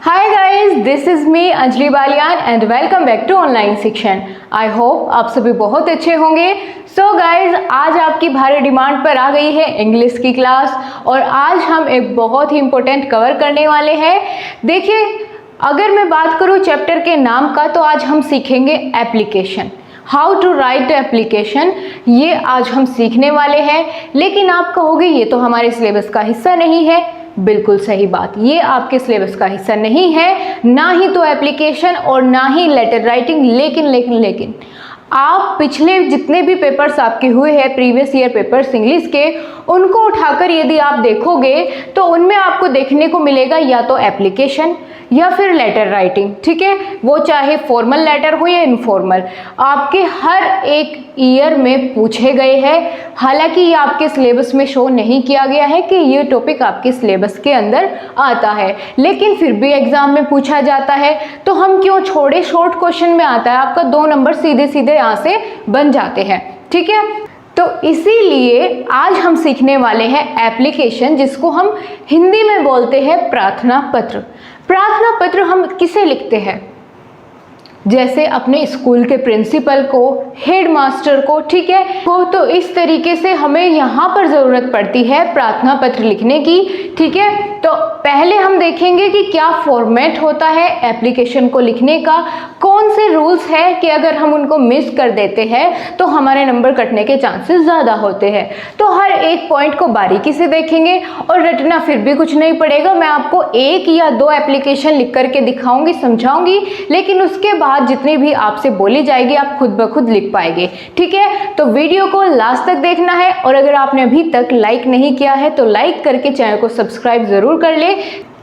Hi guys, this is me Anjali Baliyan and welcome back to online Shikshan. I hope आप सभी बहुत अच्छे होंगे। सो गाइज, आज आपकी भारी डिमांड पर आ गई है इंग्लिश की क्लास और आज हम एक बहुत ही इम्पोर्टेंट कवर करने वाले हैं। देखिए, अगर मैं बात करूँ चैप्टर के नाम का तो आज हम सीखेंगे application, how to write application, ये आज हम सीखने वाले हैं। लेकिन आप कहोगे ये तो हमारे सिलेबस का हिस्सा नहीं है। बिल्कुल सही बात, ये आपके सिलेबस का हिस्सा नहीं है, ना ही तो एप्लीकेशन और ना ही लेटर राइटिंग। लेकिन आप पिछले जितने भी पेपर्स आपके हुए हैं, प्रीवियस ईयर पेपर्स इंग्लिश के, उनको उठाकर यदि आप देखोगे तो उनमें आपको देखने को मिलेगा या तो एप्लीकेशन या फिर लेटर राइटिंग। ठीक है, वो चाहे फॉर्मल लेटर हो या इनफॉर्मल, आपके हर एक ईयर में पूछे गए हैं। हालांकि ये आपके सिलेबस में शो नहीं किया गया है कि ये टॉपिक आपके सिलेबस के अंदर आता है, लेकिन फिर भी एग्जाम में पूछा जाता है। तो हम क्यों छोड़े, शॉर्ट क्वेश्चन में आता है, आपका 2 नंबर सीधे सीधे यहाँ से बन जाते हैं। ठीक है, तो इसीलिए आज हम सीखने वाले हैं एप्लीकेशन, जिसको हम हिंदी में बोलते हैं प्रार्थना पत्र। प्रार्थना पत्र हम किसे लिखते हैं? जैसे अपने स्कूल के प्रिंसिपल को, हेड मास्टर को, ठीक है, तो इस तरीके से हमें यहाँ पर ज़रूरत पड़ती है प्रार्थना पत्र लिखने की। ठीक है, तो पहले हम देखेंगे कि क्या फॉर्मेट होता है एप्लीकेशन को लिखने का, कौन से रूल्स हैं कि अगर हम उनको मिस कर देते हैं तो हमारे नंबर कटने के चांसेस ज़्यादा होते हैं। तो हर एक पॉइंट को बारीकी से देखेंगे और रटना फिर भी कुछ नहीं पड़ेगा। मैं आपको 1 या 2 एप्लीकेशन लिख करके दिखाऊंगी, समझाऊंगी, लेकिन उसके बाद जितनी भी आपसे बोली जाएगी आप खुद ब खुद लिख पाएंगे। ठीक है, तो वीडियो को लास्ट तक देखना है और अगर आपने अभी तक लाइक नहीं किया है तो लाइक करके चैनल को सब्सक्राइब जरूर कर ले,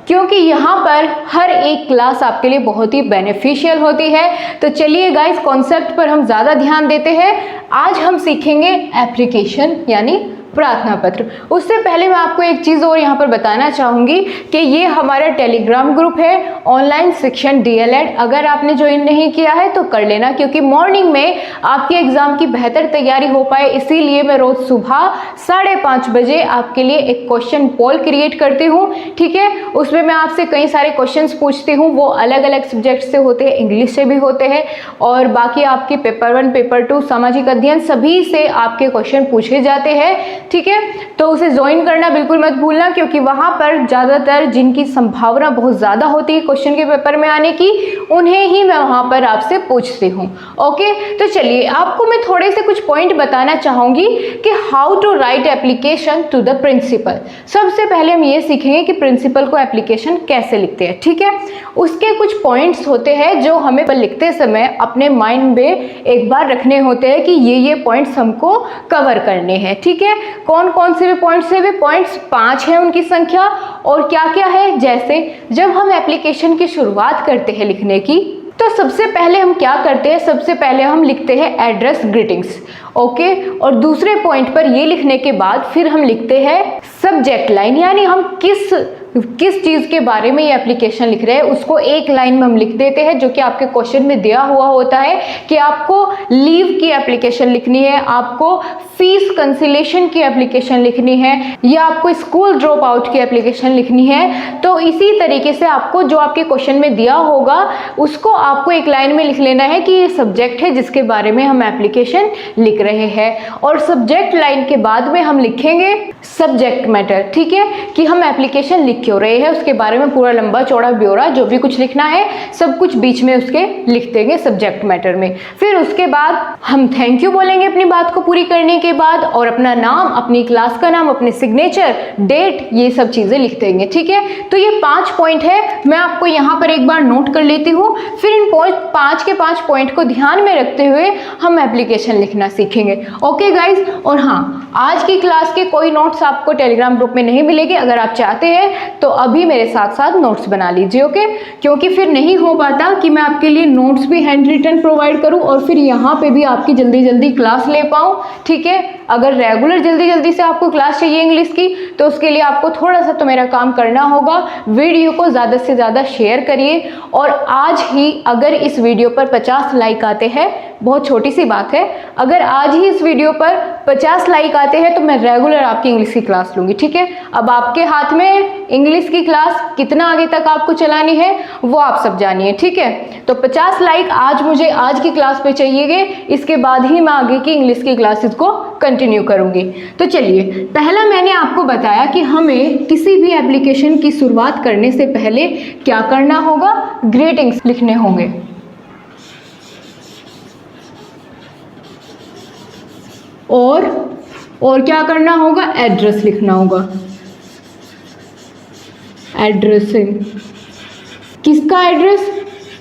क्योंकि यहाँ पर हर एक क्लास आपके लिए बहुत ही बेनिफिशियल होती है। तो चलिए गाइस, कॉन्सेप्ट पर हम ज़्यादा ध्यान देते हैं। आज हम सीखेंगे एप्लीकेशन यानी प्रार्थना पत्र। उससे पहले मैं आपको एक चीज़ और यहाँ पर बताना चाहूँगी कि ये हमारा टेलीग्राम ग्रुप है ऑनलाइन शिक्षण DELED। अगर आपने ज्वाइन नहीं किया है तो कर लेना, क्योंकि मॉर्निंग में आपके एग्ज़ाम की बेहतर तैयारी हो पाए, इसीलिए मैं रोज़ सुबह 5:30 बजे आपके लिए एक क्वेश्चन पोल क्रिएट करती हूँ। ठीक है, उसमें मैं आपसे कई सारे क्वेश्चंस पूछती हूँ, वो अलग अलग सब्जेक्ट से होते हैं, इंग्लिश से भी होते हैं और बाकी आपके पेपर 1, पेपर 2, सामाजिक अध्ययन, सभी से आपके क्वेश्चन पूछे जाते हैं। ठीक है, तो उसे ज्वाइन करना बिल्कुल मत भूलना, क्योंकि वहां पर ज़्यादातर जिनकी संभावना बहुत ज़्यादा होती है क्वेश्चन के पेपर में आने की, उन्हें ही मैं वहां पर आपसे पूछती हूँ। ओके, तो चलिए आपको मैं थोड़े से कुछ पॉइंट बताना चाहूँगी कि how to write application to the principal. सबसे पहले हम ये सीखेंगे कि प्रिंसिपल को एप्लीकेशन कैसे लिखते हैं। ठीक है, उसके कुछ पॉइंट्स होते हैं जो हमें लिखते समय अपने माइंड में एक बार रखने होते हैं कि ये पॉइंट्स हमको कवर करने हैं। ठीक है, कौन कौन से भी पॉइंट्स है? वे पॉइंट्स 5 हैं उनकी संख्या। और क्या क्या है? जैसे जब हम एप्लीकेशन की शुरुआत करते हैं लिखने की, तो सबसे पहले हम क्या करते हैं? सबसे पहले हम लिखते हैं एड्रेस ग्रीटिंग्स। ओके, और दूसरे पॉइंट पर ये लिखने के बाद फिर हम लिखते हैं सब्जेक्ट लाइन, यानी हम किस चीज़ के बारे में ये एप्लीकेशन लिख रहे हैं उसको एक लाइन में हम लिख देते हैं, जो कि आपके क्वेश्चन में दिया हुआ होता है कि आपको लीव की एप्लीकेशन लिखनी है, आपको फीस कंसिलेशन की एप्लीकेशन लिखनी है, या आपको स्कूल ड्रॉप आउट की एप्लीकेशन लिखनी है। तो इसी तरीके से आपको जो आपके क्वेश्चन में दिया होगा उसको आपको एक लाइन में लिख लेना है कि ये सब्जेक्ट है जिसके बारे में हम एप्लीकेशन लिख रहे हैं। और सब्जेक्ट लाइन के बाद में हम लिखेंगे सब्जेक्ट मैटर। ठीक है, कि हम एप्लीकेशन लिख क्यों रहे हैं, उसके बारे में पूरा लंबा चौड़ा ब्यौरा जो भी कुछ लिखना है सब कुछ बीच में उसके लिख देंगे सब्जेक्ट मैटर में। फिर उसके बाद हम थैंक यू बोलेंगे अपनी बात को पूरी करने के बाद, और अपना नाम, अपनी क्लास का नाम, अपने सिग्नेचर, डेट, ये सब चीज़ें लिख देंगे। ठीक है, तो ये 5 पॉइंट है, मैं आपको यहाँ पर एक बार नोट कर लेती हूँ। फिर इन 5 पॉइंट को ध्यान में रखते हुए हम एप्लीकेशन लिखना सीखेंगे। ओके गाइज, और हाँ, आज की क्लास के कोई नोट्स आपको टेलीग्राम ग्रुप में नहीं मिलेंगे। अगर आप चाहते हैं तो अभी मेरे साथ साथ नोट्स बना लीजिए। ओके, क्योंकि फिर नहीं हो पाता कि मैं आपके लिए नोट्स भी हैंड रिटन प्रोवाइड करूं और फिर यहाँ पे भी आपकी जल्दी जल्दी क्लास ले पाऊं। ठीक है, अगर रेगुलर जल्दी जल्दी से आपको क्लास चाहिए इंग्लिश की, तो उसके लिए आपको थोड़ा सा तो मेरा काम करना होगा। वीडियो को ज़्यादा से ज़्यादा शेयर करिए, और आज ही अगर इस वीडियो पर 50 लाइक आते हैं, बहुत छोटी सी बात है, अगर आज ही इस वीडियो पर 50 लाइक आते हैं तो मैं रेगुलर आपकी इंग्लिश की क्लास लूँगी, ठीक है। अब आपके हाथ में इंग्लिश की क्लास कितना आगे तक आपको चलानी है वो आप सब जानिए, ठीक है। तो 50 लाइक आज मुझे आज की क्लास पे चाहिए, इसके बाद ही मैं आगे की इंग्लिश की क्लासेस को कंटिन्यू करूँगी। तो चलिए, पहला मैंने आपको बताया कि हमें किसी भी एप्लीकेशन की शुरुआत करने से पहले क्या करना होगा, ग्रीटिंग्स लिखने होंगे। और क्या करना होगा, एड्रेस लिखना होगा। एड्रेसिंग, किसका address,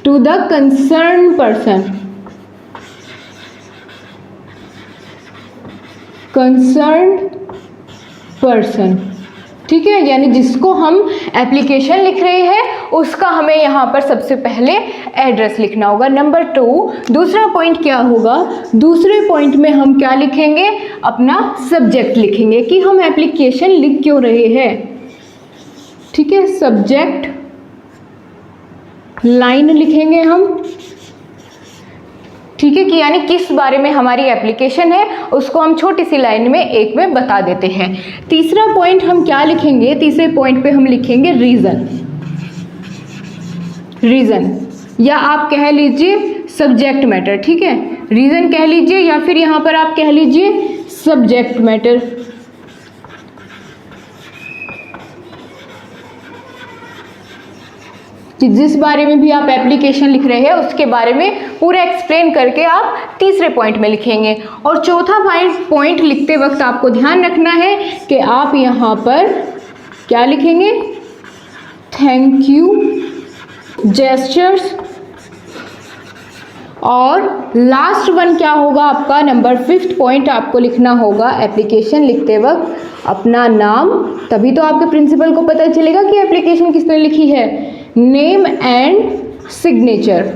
to the concern person, concern person, ठीक है। यानी जिसको हम एप्लीकेशन लिख रहे हैं उसका हमें यहाँ पर सबसे पहले एड्रेस लिखना होगा। नंबर 2, दूसरा पॉइंट क्या होगा, दूसरे पॉइंट में हम क्या लिखेंगे, अपना सब्जेक्ट लिखेंगे कि हम एप्लीकेशन लिख क्यों रहे हैं, ठीक है। सब्जेक्ट लाइन लिखेंगे हम, ठीक है, कि यानी किस बारे में हमारी एप्लीकेशन है उसको हम छोटी सी लाइन में एक में बता देते हैं। तीसरा पॉइंट हम क्या लिखेंगे, तीसरे पॉइंट पे हम लिखेंगे रीज़न, रीज़न या आप कह लीजिए सब्जेक्ट मैटर, ठीक है। रीज़न कह लीजिए या फिर यहाँ पर आप कह लीजिए सब्जेक्ट मैटर। कि जिस बारे में भी आप एप्लीकेशन लिख रहे हैं उसके बारे में पूरा एक्सप्लेन करके आप तीसरे पॉइंट में लिखेंगे। और चौथा पॉइंट लिखते वक्त आपको ध्यान रखना है कि आप यहाँ पर क्या लिखेंगे, थैंक यू जेस्चर्स। और लास्ट वन क्या होगा आपका, नंबर 5 पॉइंट आपको लिखना होगा एप्लीकेशन लिखते वक्त अपना नाम, तभी तो आपके प्रिंसिपल को पता चलेगा कि एप्लीकेशन किसने लिखी है। Name and signature,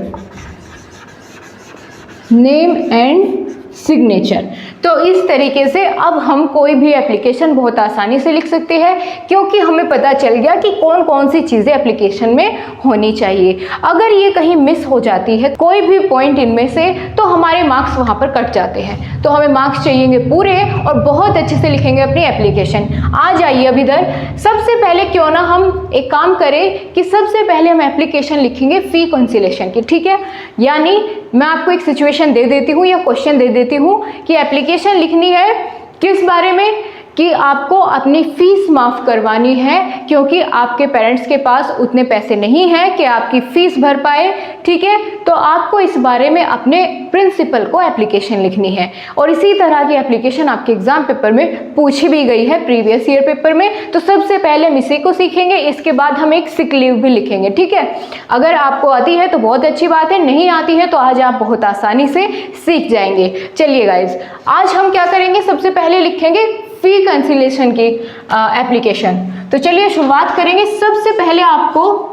name and signature. तो इस तरीके से अब हम कोई भी एप्लीकेशन बहुत आसानी से लिख सकते हैं, क्योंकि हमें पता चल गया कि कौन कौन सी चीज़ें एप्लीकेशन में होनी चाहिए। अगर ये कहीं मिस हो जाती है कोई भी पॉइंट इनमें से, तो हमारे मार्क्स वहाँ पर कट जाते हैं। तो हमें मार्क्स चाहिए पूरे और बहुत अच्छे से लिखेंगे अपनी एप्लीकेशन। आ जाइए अब इधर, सबसे पहले क्यों ना हम एक काम करें कि सबसे पहले हम एप्लीकेशन लिखेंगे फ़ी कंसीलेशन की, ठीक है। यानी मैं आपको एक सिचुएशन दे देती हूँ या क्वेश्चन दे देती हूँ कि एप्लीकेशन लिखनी है किस बारे में, कि आपको अपनी फ़ीस माफ़ करवानी है क्योंकि आपके पेरेंट्स के पास उतने पैसे नहीं हैं कि आपकी फ़ीस भर पाए, ठीक है। तो आपको इस बारे में अपने प्रिंसिपल को एप्लीकेशन लिखनी है। और इसी तरह की एप्लीकेशन आपके एग्ज़ाम पेपर में पूछी भी गई है प्रीवियस ईयर पेपर में। तो सबसे पहले हम इसी को सीखेंगे, इसके बाद हम एक सिक लीव भी लिखेंगे, ठीक है। अगर आपको आती है तो बहुत अच्छी बात है, नहीं आती है तो आज आप बहुत आसानी से सीख जाएंगे। चलिए गाइज, आज हम क्या करेंगे, सबसे पहले लिखेंगे फ़ी कंसीलेशन की एप्लीकेशन। तो चलिए शुरुआत करेंगे। सबसे पहले आपको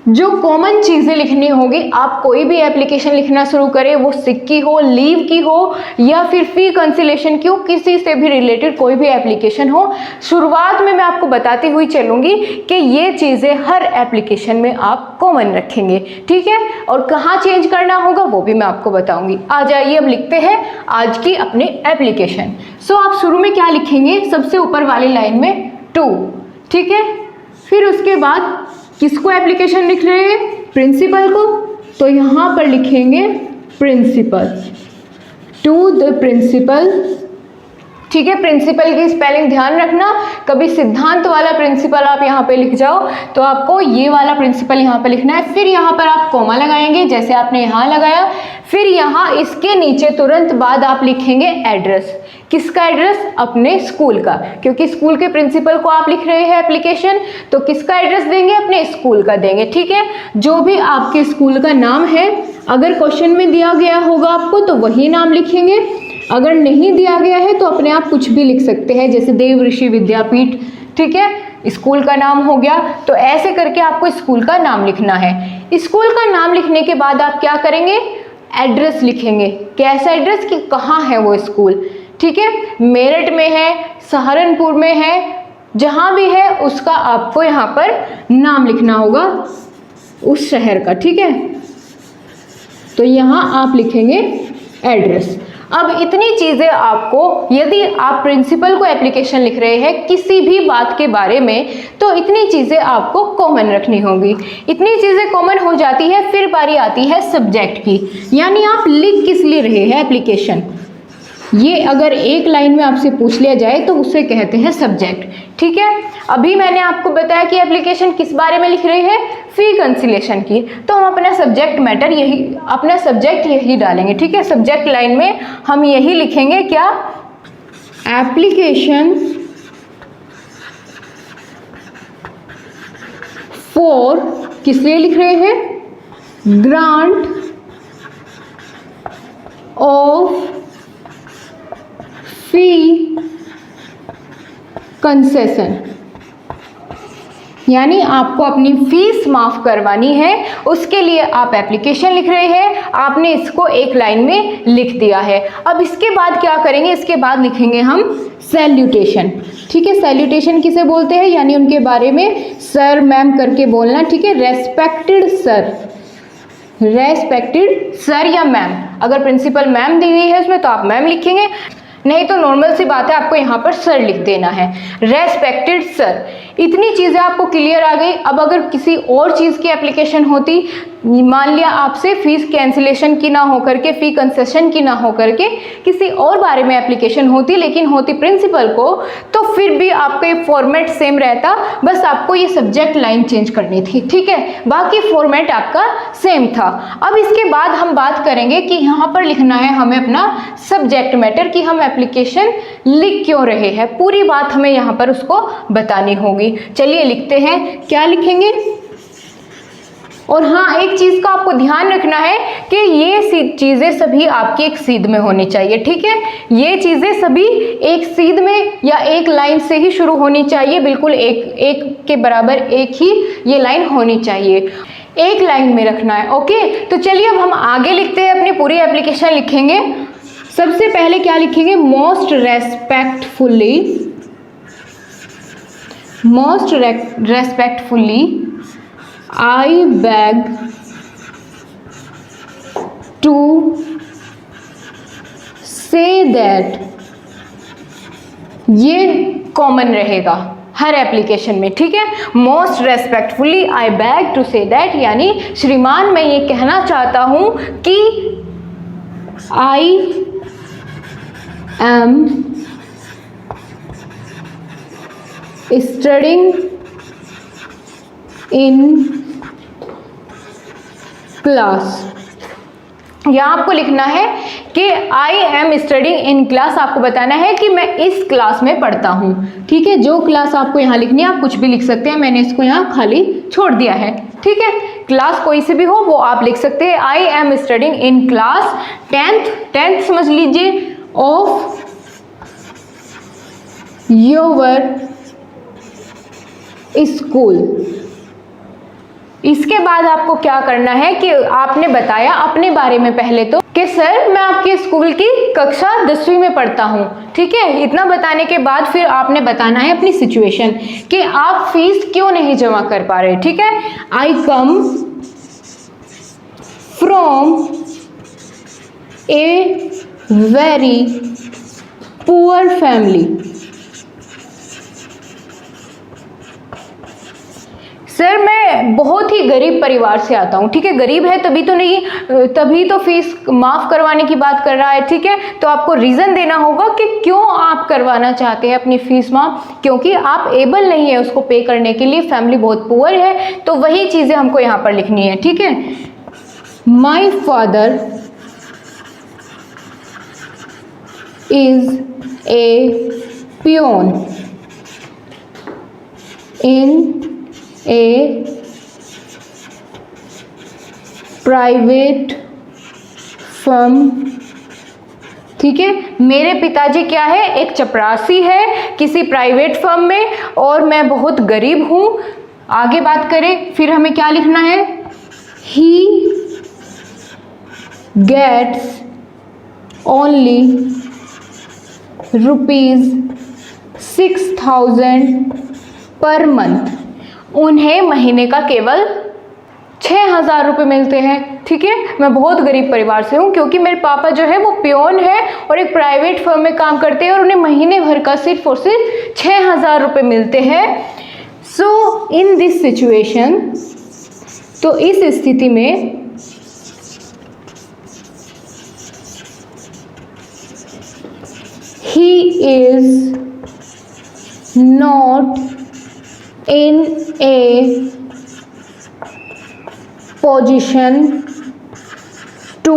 जो कॉमन चीज़ें लिखनी होगी, आप कोई भी एप्लीकेशन लिखना शुरू करें, वो सिक की हो, लीव की हो या फिर फ़ी कंसीलेशन की हो, किसी से भी रिलेटेड कोई भी एप्लीकेशन हो, शुरुआत में मैं आपको बताती हुई चलूँगी कि ये चीज़ें हर एप्लीकेशन में आप कॉमन रखेंगे, ठीक है। और कहाँ चेंज करना होगा वो भी मैं आपको बताऊँगी। आ जाइए अब लिखते हैं आज की अपनी एप्लीकेशन। सो आप शुरू में क्या लिखेंगे, सबसे ऊपर वाली लाइन में टू, ठीक है। फिर उसके बाद किसको एप्लीकेशन लिख रहे हैं, प्रिंसिपल को, तो यहाँ पर लिखेंगे प्रिंसिपल, टू द प्रिंसिपल, ठीक है। प्रिंसिपल की स्पेलिंग ध्यान रखना, कभी सिद्धांत वाला प्रिंसिपल आप यहाँ पे लिख जाओ तो आपको ये वाला प्रिंसिपल यहाँ पे लिखना है। फिर यहाँ पर आप कॉमा लगाएंगे जैसे आपने यहाँ लगाया, फिर यहाँ इसके नीचे तुरंत बाद आप लिखेंगे एड्रेस। किसका एड्रेस, अपने स्कूल का, क्योंकि स्कूल के प्रिंसिपल को आप लिख रहे हैं एप्लीकेशन, तो किसका एड्रेस देंगे, अपने स्कूल का देंगे, ठीक है। जो भी आपके स्कूल का नाम है, अगर क्वेश्चन में दिया गया होगा आपको तो वही नाम लिखेंगे, अगर नहीं दिया गया है तो अपने आप कुछ भी लिख सकते हैं, जैसे देव ऋषि विद्यापीठ, ठीक है, स्कूल का नाम हो गया। तो ऐसे करके आपको स्कूल का नाम लिखना है। स्कूल का नाम लिखने के बाद आप क्या करेंगे, एड्रेस लिखेंगे। कैसा एड्रेस, कि कहाँ है वो स्कूल, ठीक है। मेरठ में है, सहारनपुर में है, जहाँ भी है उसका आपको यहाँ पर नाम लिखना होगा उस शहर का, ठीक है। तो यहाँ आप लिखेंगे एड्रेस। अब इतनी चीज़ें आपको, यदि आप प्रिंसिपल को एप्लीकेशन लिख रहे हैं किसी भी बात के बारे में, तो इतनी चीज़ें आपको कॉमन रखनी होगी। इतनी चीज़ें कॉमन हो जाती है, फिर बारी आती है सब्जेक्ट की, यानी आप लिख किस लिए रहे हैं एप्लीकेशन। ये अगर एक लाइन में आपसे पूछ लिया जाए तो उसे कहते हैं सब्जेक्ट, ठीक है। अभी मैंने आपको बताया कि एप्लीकेशन किस बारे में लिख रही है, फी कंसिलेशन की, तो हम अपना सब्जेक्ट मैटर यही डालेंगे, ठीक है। सब्जेक्ट लाइन में हम यही लिखेंगे, क्या, एप्लीकेशन फॉर, किस लिए लिख रहे हैं, ग्रांट ऑफ फी कंसेशन, यानी आपको अपनी फीस माफ करवानी है, उसके लिए आप एप्लीकेशन लिख रहे हैं, आपने इसको एक लाइन में लिख दिया है। अब इसके बाद क्या करेंगे, इसके बाद लिखेंगे हम सैल्यूटेशन, ठीक है। सैल्यूटेशन किसे बोलते हैं, यानी उनके बारे में सर मैम करके बोलना, ठीक है। रेस्पेक्टेड सर या मैम, अगर प्रिंसिपल मैम दी हुई है उसमें तो आप मैम लिखेंगे, नहीं तो नॉर्मल सी बात है, आपको यहाँ पर सर लिख देना है, रेस्पेक्टेड सर। इतनी चीज़ें आपको क्लियर आ गई। अब अगर किसी और चीज़ की एप्लीकेशन होती, मान लिया आपसे फीस कैंसिलेशन की ना हो करके, फी कंसेशन की ना हो करके किसी और बारे में एप्लीकेशन होती, लेकिन होती प्रिंसिपल को, तो फिर भी आपका ये फॉर्मेट सेम रहता, बस आपको ये सब्जेक्ट लाइन चेंज करनी थी, ठीक है। बाकी फॉर्मेट आपका सेम था। अब इसके बाद हम बात करेंगे कि यहाँ पर लिखना है हमें अपना सब्जेक्ट मैटर, कि हम एप्लीकेशन लिख क्यों रहे हैं, पूरी बात हमें यहाँ पर उसको बतानी होगी। चलिए लिखते हैं, क्या लिखेंगे। और हाँ, एक चीज का आपको ध्यान रखना है कि ये चीजें सभी आपकी एक सीध में होनी चाहिए, ठीक है। ये चीजें सभी एक सीध में या एक लाइन से ही शुरू होनी चाहिए, बिल्कुल एक के बराबर एक ही ये लाइन होनी चाहिए, एक लाइन में रखना है, ओके। तो चलिए अब हम आगे लिखते हैं, अपनी पूरी एप्लीकेशन लिखेंगे। सबसे पहले क्या लिखेंगे, most respectfully I beg to say that, ये कॉमन रहेगा हर एप्लीकेशन में, ठीक है। Most respectfully I beg to say that, यानी श्रीमान मैं ये कहना चाहता हूं कि I am studying in class. यहाँ आपको लिखना है कि I am studying in class, आपको बताना है कि मैं इस क्लास में पढ़ता हूँ, ठीक है। जो क्लास आपको यहाँ लिखनी है, आप कुछ भी लिख सकते हैं, मैंने इसको यहाँ खाली छोड़ दिया है, ठीक है। क्लास कोई से भी हो वो आप लिख सकते हैं। आई am studying in class 10th समझ लीजिए, ऑफ योर स्कूल। इसके बाद आपको क्या करना है कि आपने बताया अपने बारे में पहले तो कि सर मैं आपके स्कूल की कक्षा 10वीं में पढ़ता हूँ, ठीक है। इतना बताने के बाद फिर आपने बताना है अपनी सिचुएशन कि आप फीस क्यों नहीं जमा कर पा रहे, ठीक है। I come from a very poor family. Sir मैं बहुत ही गरीब परिवार से आता हूँ, ठीक है। गरीब है तभी तो फीस माफ़ करवाने की बात कर रहा है, ठीक है। तो आपको रीज़न देना होगा कि क्यों आप करवाना चाहते हैं अपनी फीस माफ़, क्योंकि आप एबल नहीं है उसको पे करने के लिए, फैमिली बहुत पुअर है, तो वही चीज़ें हमको यहाँ पर लिखनी है, ठीक है। My father is a peon in a private firm, ठीक है। मेरे पिताजी क्या है, एक चपरासी है किसी प्राइवेट फर्म में, और मैं बहुत गरीब हूँ। आगे बात करें, फिर हमें क्या लिखना है, he gets only ₹6,000 per month. उन्हें महीने का केवल 6,000 रुपये मिलते हैं। ठीक है, मैं बहुत गरीब परिवार से हूँ क्योंकि मेरे पापा जो है वो पियोन है और एक प्राइवेट फर्म में काम करते हैं और उन्हें महीने भर का सिर्फ और सिर्फ 6,000 रुपये मिलते हैं। सो इन दिस सिचुएशन, तो इस स्थिति में he is not in a position to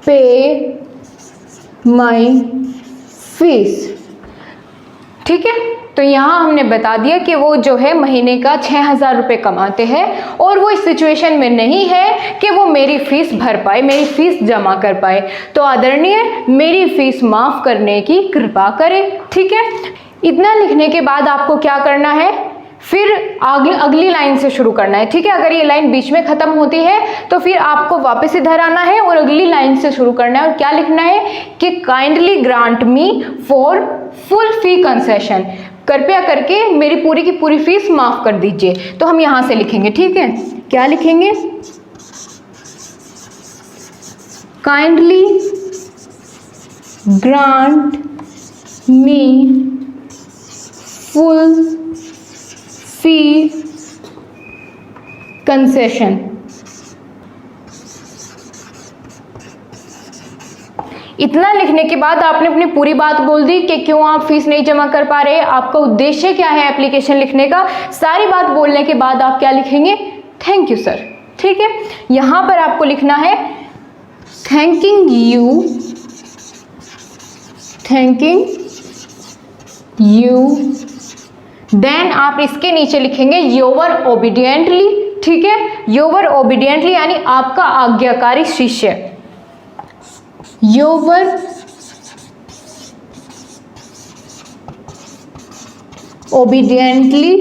pay my fees। ठीक है, तो यहाँ हमने बता दिया कि वो जो है महीने का 6,000 रुपये कमाते हैं और वो इस सिचुएशन में नहीं है कि वो मेरी फीस भर पाए, मेरी फीस जमा कर पाए। तो आदरणीय, मेरी फीस माफ़ करने की कृपा करें। ठीक है, इतना लिखने के बाद आपको क्या करना है, फिर अगली लाइन से शुरू करना है। ठीक है, अगर ये लाइन बीच में ख़त्म होती है तो फिर आपको वापस इधर आना है और अगली लाइन से शुरू करना है। और क्या लिखना है कि kindly grant me for full fee concession, कृपया करके मेरी पूरी की पूरी फीस माफ़ कर दीजिए। तो हम यहाँ से लिखेंगे। ठीक है, क्या लिखेंगे, काइंडली ग्रांट मी फुल फी कंसेशन। इतना लिखने के बाद आपने अपनी पूरी बात बोल दी कि क्यों आप फीस नहीं जमा कर पा रहे, आपका उद्देश्य क्या है एप्लीकेशन लिखने का। सारी बात बोलने के बाद आप क्या लिखेंगे, थैंक यू सर। ठीक है, यहां पर आपको लिखना है थैंकिंग यू, देन आप इसके नीचे लिखेंगे योर ओबीडियंटली। ठीक है, योर ओबीडियंटली यानी आपका आज्ञाकारी शिष्य, योर ओबीडियंटली।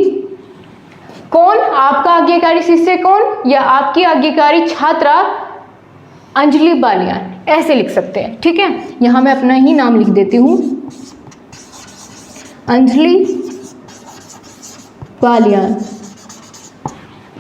कौन आपका आज्ञाकारी शिष्य, कौन, या आपकी आज्ञाकारी छात्रा अंजलि बालियान, ऐसे लिख सकते हैं। ठीक है, यहां मैं अपना ही नाम लिख देती हूं, अंजलि बालियान।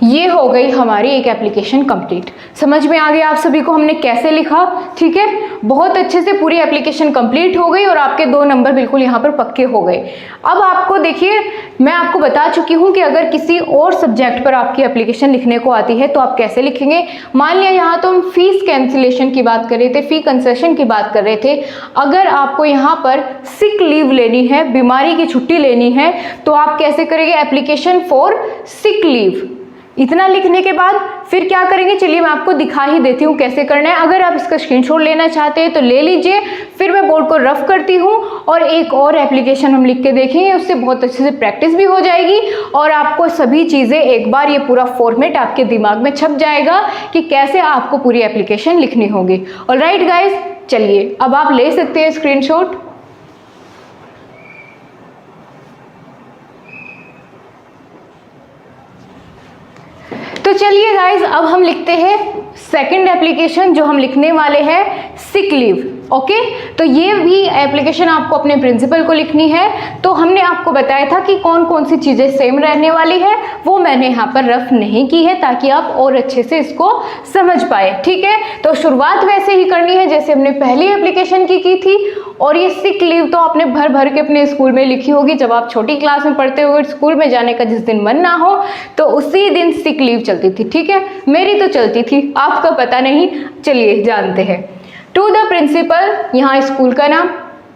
ये हो गई हमारी एक एप्लीकेशन कंप्लीट। समझ में आ गया आप सभी को हमने कैसे लिखा। ठीक है, बहुत अच्छे से पूरी एप्लीकेशन कंप्लीट हो गई और आपके 2 नंबर बिल्कुल यहाँ पर पक्के हो गए। अब आपको देखिए, मैं आपको बता चुकी हूँ कि अगर किसी और सब्जेक्ट पर आपकी एप्लीकेशन लिखने को आती है तो आप कैसे लिखेंगे। मान लिया यहाँ तो हम फीस कैंसिलेशन की बात कर रहे थे, फी कंसेशन की बात कर रहे थे। अगर आपको यहाँ पर सिक लीव लेनी है, बीमारी की छुट्टी लेनी है, तो आप कैसे करेंगे, एप्लीकेशन फॉर सिक लीव। इतना लिखने के बाद फिर क्या करेंगे, चलिए मैं आपको दिखा ही देती हूँ कैसे करना है। अगर आप इसका स्क्रीनशॉट लेना चाहते हैं तो ले लीजिए, फिर मैं बोर्ड को रफ करती हूँ और एक और एप्लीकेशन हम लिख के देखेंगे, उससे बहुत अच्छे से प्रैक्टिस भी हो जाएगी और आपको सभी चीज़ें एक बार ये पूरा फॉर्मेट आपके दिमाग में छप जाएगा कि कैसे आपको पूरी एप्लीकेशन लिखनी होगी। ऑलराइट गाइज, चलिए अब आप ले सकते हैं स्क्रीनशॉट। तो चलिए गाइज, अब हम लिखते हैं सेकंड एप्लीकेशन जो हम लिखने वाले हैं, सिक लीव। ओके, तो ये भी एप्लीकेशन आपको अपने प्रिंसिपल को लिखनी है। तो हमने आपको बताया था कि कौन कौन सी चीज़ें सेम रहने वाली है, वो मैंने यहाँ पर रफ नहीं की है ताकि आप और अच्छे से इसको समझ पाए। ठीक है, तो शुरुआत वैसे ही करनी है जैसे हमने पहली एप्लीकेशन की थी। और ये सिक लीव तो आपने भर भर के अपने स्कूल में लिखी होगी। जब आप छोटी क्लास में पढ़ते हो, स्कूल में जाने का जिस दिन मन ना हो तो उसी दिन सिक लीव चलती थी। ठीक है, मेरी तो चलती थी, आपका पता नहीं। चलिए जानते हैं। टू द प्रिंसिपल, यहाँ स्कूल का नाम,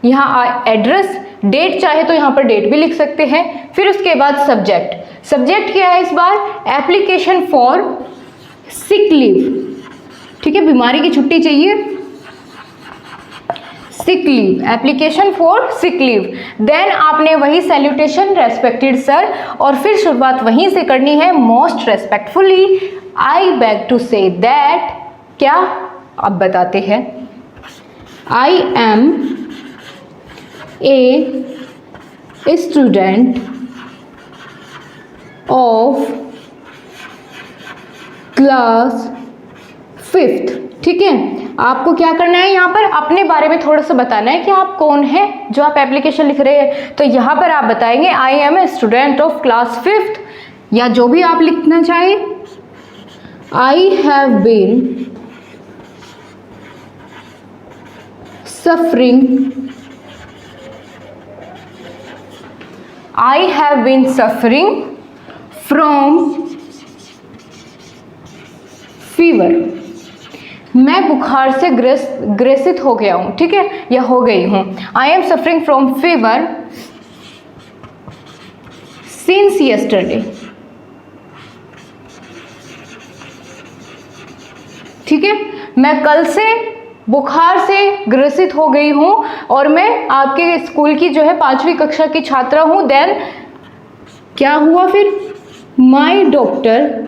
यहाँ एड्रेस, डेट चाहे तो यहाँ पर डेट भी लिख सकते हैं। फिर उसके बाद सब्जेक्ट, सब्जेक्ट क्या है इस बार, एप्लीकेशन फॉर सिक लीव। ठीक है, बीमारी की छुट्टी चाहिए, sick leave, application for sick leave. Then आपने वही सैल्यूटेशन, रेस्पेक्टेड सर, और फिर शुरुआत वहीं से करनी है, most respectfully I beg to say that, क्या अब बताते हैं, I am a student of class 5th। ठीक है, आपको क्या करना है, यहाँ पर अपने बारे में थोड़ा सा बताना है कि आप कौन हैं जो आप एप्लीकेशन लिख रहे हैं। तो यहाँ पर आप बताएंगे I am a student of class 5th या जो भी आप लिखना चाहे। I have been suffering, I have been suffering from fever। मैं बुखार से ग्रसित हो गया हूँ, ठीक है, या हो गई हूँ। I am suffering from fever since yesterday। ठीक है, मैं कल से बुखार से ग्रसित हो गई हूँ और मैं आपके स्कूल की जो है 5वीं कक्षा की छात्रा हूँ। देन क्या हुआ फिर? माई doctor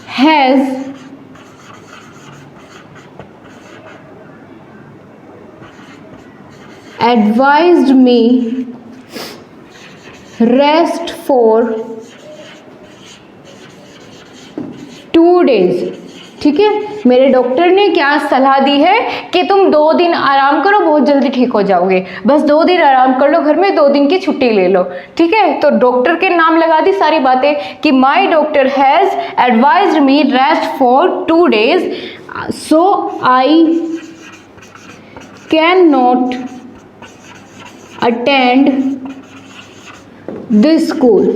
has advised me rest for 2 days। ठीक है, मेरे डॉक्टर ने क्या सलाह दी है कि तुम 2 दिन आराम करो, बहुत जल्दी ठीक हो जाओगे। बस 2 दिन आराम कर लो घर में, 2 दिन की छुट्टी ले लो। ठीक है, तो डॉक्टर के नाम लगा दी सारी बातें कि माई doctor has advised me rest for 2 days, so I can not attend this school.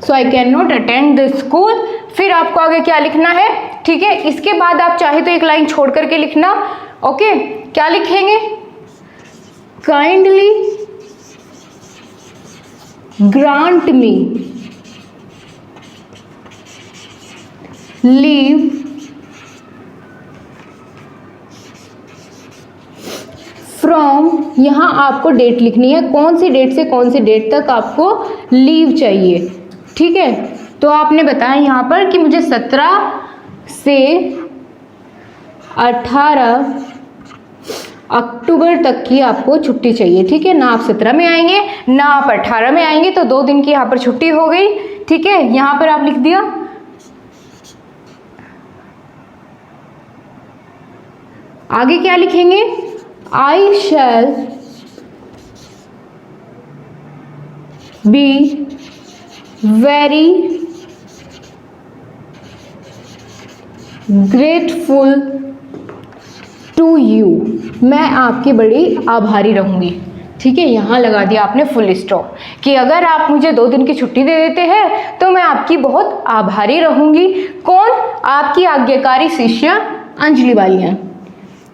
So I can not attend the school. फिर आपको आगे क्या लिखना है? ठीक है, इसके बाद आप चाहे तो एक लाइन छोड़ करके लिखना। ओके, क्या लिखेंगे? Kindly grant me leave from, यहां आपको डेट लिखनी है, कौन सी डेट से कौन सी डेट तक आपको लीव चाहिए। ठीक है, तो आपने बताया यहाँ पर कि मुझे 17 से 18 अक्टूबर तक की आपको छुट्टी चाहिए। ठीक है, ना आप 17 में आएंगे ना आप 18 में आएंगे, तो 2 दिन की यहाँ पर छुट्टी हो गई। ठीक है, यहाँ पर आप लिख दिया। आगे क्या लिखेंगे? I shall be very grateful to you, मैं आपकी बड़ी आभारी रहूंगी। ठीक है, यहाँ लगा दिया आपने फुल स्टॉप कि अगर आप मुझे 2 दिन की छुट्टी दे देते हैं तो मैं आपकी बहुत आभारी रहूंगी। कौन? आपकी आज्ञाकारी शिष्या अंजलि बालियान।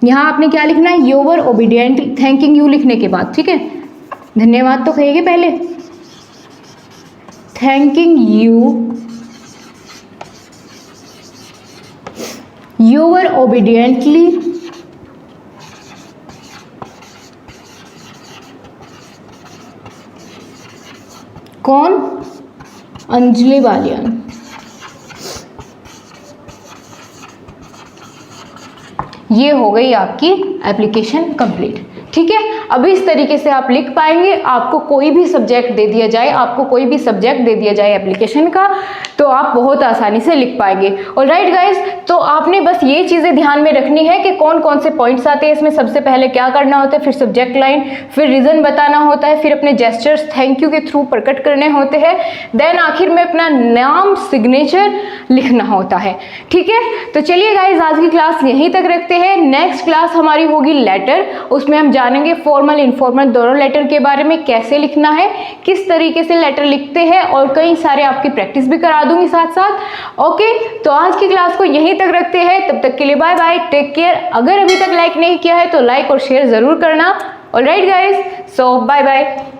यहाँ आपने क्या लिखना है? योवर ओबीडियंट, थैंकिंग यू लिखने के बाद। ठीक है, धन्यवाद तो कहेंगे पहले, थैंकिंग यू योवर ओबीडियंटली कौन? अंजलि बालियान। ये हो गई आपकी एप्लीकेशन कंप्लीट। ठीक है, अब इस तरीके से आप लिख पाएंगे। आपको कोई भी सब्जेक्ट दे दिया जाए, आपको कोई भी सब्जेक्ट दे दिया जाए एप्लीकेशन का, तो आप बहुत आसानी से लिख पाएंगे। ऑलराइट गाइस, तो आपने बस ये चीज़ें ध्यान में रखनी है कि कौन कौन से पॉइंट्स आते हैं इसमें। सबसे पहले क्या करना होता है, फिर सब्जेक्ट लाइन, फिर रीज़न बताना होता है, फिर अपने जेस्चर्स थैंक यू के थ्रू प्रकट करने होते हैं, देन आखिर में अपना नाम सिग्नेचर लिखना होता है। ठीक है, तो चलिए गाइज आज की क्लास यहीं तक रखते हैं। नेक्स्ट क्लास हमारी होगी लेटर, उसमें हम जानेंगे फॉर्मल इनफॉर्मल दोनों लेटर के बारे में, कैसे लिखना है, किस तरीके से लेटर लिखते हैं, और कई सारे आपकी प्रैक्टिस भी करा दूंगी साथ साथ। ओके, तो आज की क्लास को यहीं तक रखते हैं, तब तक के लिए बाय बाय, टेक केयर। अगर अभी तक लाइक नहीं किया है तो लाइक और शेयर जरूर करना। ऑलराइट गाइज, सो बाय बाय।